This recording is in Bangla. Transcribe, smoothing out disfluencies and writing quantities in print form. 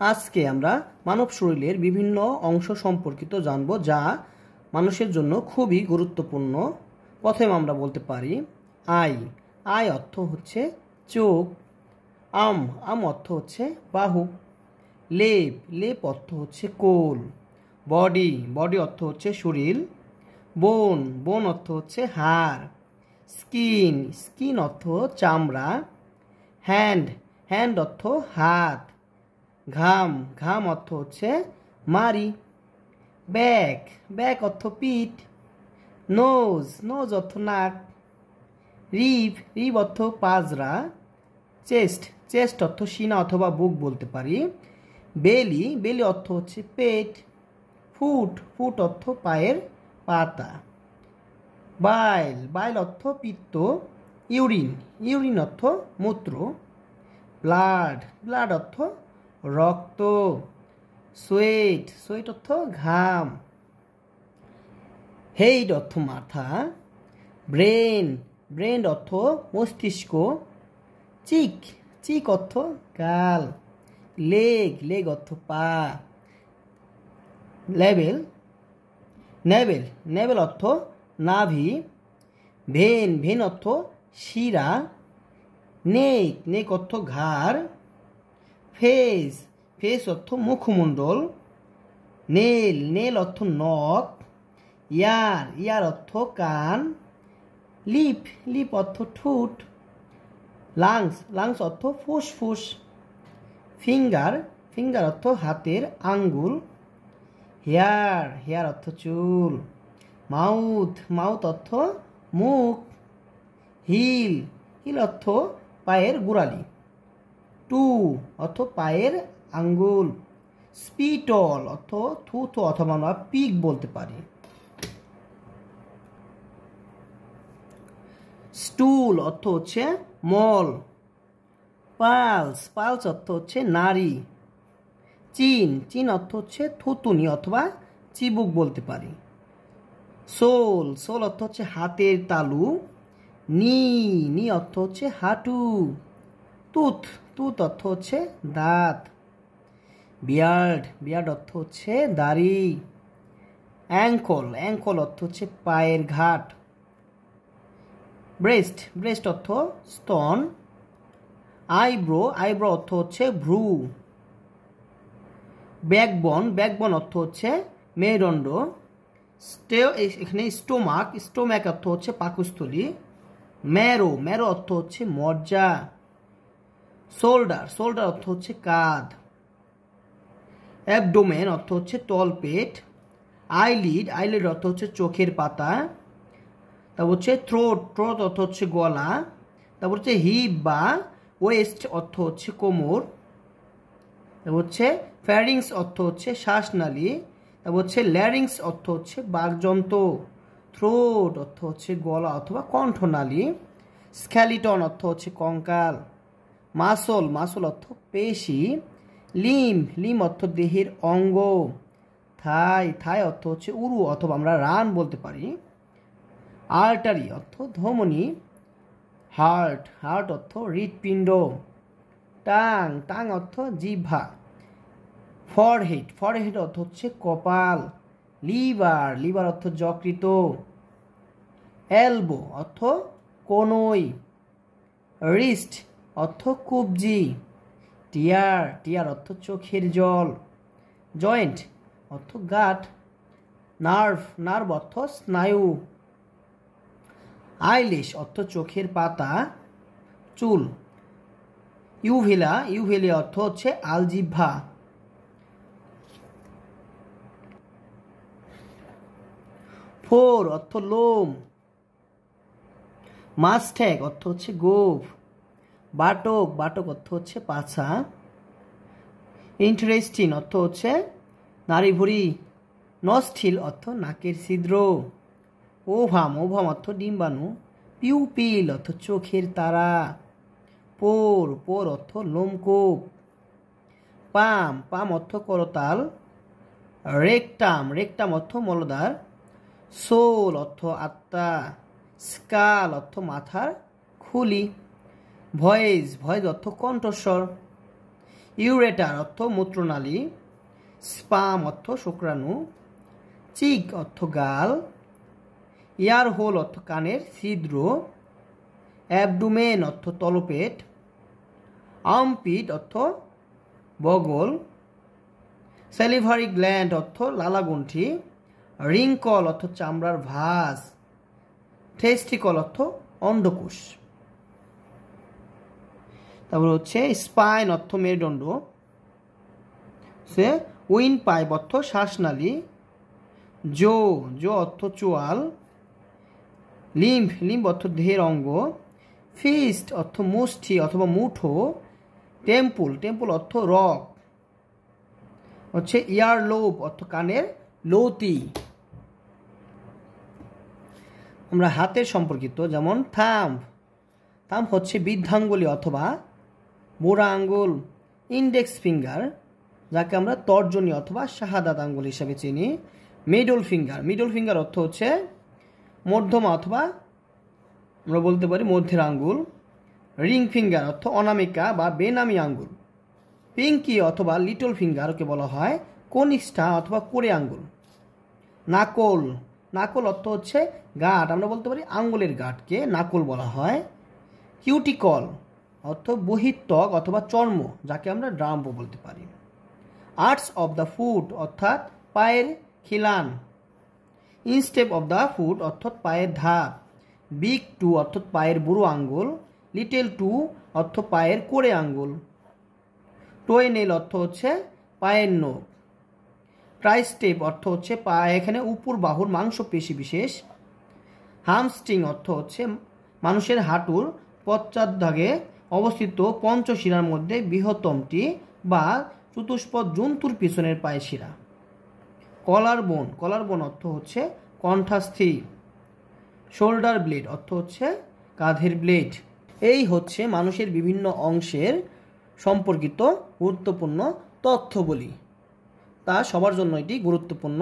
আজকে আমরা মানব শরীরের বিভিন্ন অংশ সম্পর্কিত জানব যা মানুষের জন্য খুবই গুরুত্বপূর্ণ। প্রথমে আমরা বলতে পারি আই। আই অর্থ হচ্ছে চোখ। আম অর্থ হচ্ছে বাহু। লেপ। লেপ অর্থ হচ্ছে কোল। বডি অর্থ হচ্ছে শরীর। বোন অর্থ হচ্ছে হাড়। স্কিন অর্থ চামড়া। হ্যান্ড অর্থ হাত। ঘাম অর্থ হচ্ছে মাড়ি। ব্যাক অর্থ পিঠ। নোজ অর্থ নাক। রিব অর্থ পাজরা। চেস্ট অর্থ সিনা অথবা বুক বলতে পারি। বেলি অর্থ হচ্ছে পেট। ফুট অর্থ পায়ের পাতা। বাইল অর্থ পিত্ত। ইউরিন অর্থ মূত্র। ব্লাড অর্থ রক্ত। সোয়েট অর্থ ঘাম। হেড অর্থ মাথা। ব্রেন অর্থ মস্তিষ্ক। চিক অর্থ গাল। লেগ অর্থ পা। নেভেল অর্থ নাভি। ভেন অর্থ শিরা। নেক অর্থ ঘাড়। ফেস অর্থ মুখমণ্ডল। নেল অর্থ নখ। ইয়ার অর্থ কান। লিপ অর্থ ঠোঁট। লাংস অর্থ ফুসফুস। ফিঙ্গার অর্থ হাতের আঙ্গুল। হেয়ার অর্থ চুল। মাউথ অর্থ মুখ। হিল অর্থ পায়ের গোড়ালি। টু অর্থ পায়ের আঙ্গুল। স্পিটল অর্থ থুথু অথবা আমরা পিক বলতে পারি। স্টুল অর্থ হচ্ছে মল। পালস অর্থ হচ্ছে নারী। চিন অর্থ হচ্ছে থুতুনি অথবা চিবুক বলতে পারি। সোল অর্থ হচ্ছে হাতের তালু। নি অর্থ হচ্ছে হাঁটু। টুথ অর্থ হচ্ছে দাঁত। বিয়ার্ড অর্থ হচ্ছে দাড়ি। অ্যাঙ্কল অর্থ হচ্ছে পায়ের ঘাট। ব্রেস্ট অর্থ স্তন। আইব্রো অর্থ হচ্ছে ভ্রু। ব্যাকবোন অর্থ হচ্ছে মেরুদণ্ড। এখানে স্টোমাক অর্থ হচ্ছে পাকস্থলী। ম্যারো অর্থ হচ্ছে মজ্জা। শোল্ডার অর্থ হচ্ছে কাঁধ। অ্যাবডোমেন অর্থ হচ্ছে তলপেট। আইলিড অর্থ হচ্ছে চোখের পাতা। তারপর হচ্ছে থ্রোট অর্থ হচ্ছে গলা। তারপর হচ্ছে হিপ বা ওয়েস্ট অর্থ হচ্ছে কোমর। তারপর হচ্ছে ফ্যারিংস অর্থ হচ্ছে শ্বাসনালী। তারপর হচ্ছে ল্যারিংস অর্থ হচ্ছে বাকযন্ত্র। থ্রোট অর্থ হচ্ছে গলা অথবা কণ্ঠনালী। স্কেলিটন অর্থ হচ্ছে কঙ্কাল। মাসল অর্থ পেশি। লিম অর্থ দেহের অঙ্গ। থাই অর্থ হচ্ছে উরু অথবা আমরা রান বলতে পারি। আর্টারি অর্থ ধমনী। হার্ট অর্থ হৃৎপিণ্ড। টাং অর্থ জিহ্বা। ফরহেড অর্থ হচ্ছে কপাল। লিভার অর্থ যকৃত। এলবো অর্থ কনুই। রিস্ট অর্থ কবজি। টিয়ার অর্থ চোখের জল। জয়েন্ট অর্থ গাঁট। নার্ভ অর্থ স্নায়ু। আইলিশ অর্থ চোখের পাতা। চুল। ইউভেলি অর্থ হচ্ছে আলজিহ্বা। ফোর অর্থ লোম। মাস্ট্যাক অর্থ হচ্ছে গোঁফ। বাটক অর্থ হচ্ছে পাছা। ইন্টারেস্টিং অর্থ হচ্ছে নাড়িভুঁড়ি। নস্ট্রিল অর্থ নাকের ছিদ্র। ওভাম অর্থ ডিম্বাণু। পিউপিল অর্থ চোখের তারা। পোর অর্থ লোমকূপ। পাম অর্থ করতাল। রেকটাম অর্থ মলদ্বার। সোল অর্থ আত্মা। স্কাল অর্থ মাথার খুলি। ভয়েস অর্থ কণ্ঠস্বর। ইউরেটার অর্থ মূত্রনালী, স্পাম অর্থ শুক্রাণু, চিক অর্থ গাল, ইয়ার হোল অর্থ কানের ছিদ্র, অ্যাবডোমেন অর্থ তলপেট, আর্মপিট অর্থ বগল, স্যালিভারি গ্ল্যান্ড অর্থ লালাগ্রন্থি, রিংকল অর্থ চামড়ার ভাঁজ, টেস্টিকল অর্থ অন্ডকোষ। তারপর হচ্ছে স্পাইন অর্থ মেরুদণ্ড, সে উইন পাইপ অর্থ শ্বাসনালী, জো জো অর্থ চোয়াল, লিম্ব অর্থ দেহের অঙ্গ, ফিস্ট অর্থ মুষ্টি অথবা মুঠো, টেম্পল অর্থ রক, হচ্ছে ইয়ার লোব অর্থ কানের লতি। আমরা হাতের সম্পর্কিত যেমন থাম্ব হচ্ছে বৃদ্ধাঙ্গুলি অথবা বুড়া আঙ্গুল, ইন্ডেক্স ফিঙ্গার যাকে আমরা তর্জনী অথবা শাহাদাত আঙ্গুল হিসাবে চিনি, মিডল ফিঙ্গার অর্থ হচ্ছে মধ্যমা অথবা আমরা বলতে পারি মধ্যের আঙ্গুল, রিং ফিঙ্গার অর্থ অনামিকা বা বেনামি আঙ্গুল, পিঙ্কি অথবা লিটল ফিঙ্গারকে বলা হয় কনিষ্ঠা অথবা কোড়ে আঙ্গুল, নাকল অর্থ হচ্ছে গাঁট, আমরা বলতে পারি আঙ্গুলের গাঁটকে নাকল বলা হয়, কিউটিকল অর্থ বহিত্বক অথবা চর্ম যাকে আমরা ড্রাম্প বলতে পারি, আর্টস অফ দ্য ফুট অর্থাৎ পায়ের খিলান, ইনস্টেপ অফ দ্য ফুট অর্থাৎ পায়ের ধাপ, বিগ টু অর্থাৎ পায়ের বুড়ো আঙ্গুল, লিটল টু অর্থ পায়ের কোড়ে আঙ্গুল, টোয়েনেল অর্থ হচ্ছে পায়ের নখ, ট্রাইস্টেপ অর্থ হচ্ছে পায়ে এখানে উপর বাহুর মাংসপেশি বিশেষ, হামস্ট্রিং অর্থ হচ্ছে মানুষের হাঁটুর পশ্চাদ্ভাগে অবস্থিত পঞ্চশিরার মধ্যে বৃহত্তমটি বা চতুষ্পদ জন্তুর পিছনের পায়ের শিরা, কলার বোন অর্থ হচ্ছে কণ্ঠাস্থি, শোল্ডার ব্লেড অর্থ হচ্ছে কাঁধের ব্লেড। এই হচ্ছে মানুষের বিভিন্ন অংশের সম্পর্কিত গুরুত্বপূর্ণ তথ্যগুলি, তা সবার জন্য এটি গুরুত্বপূর্ণ।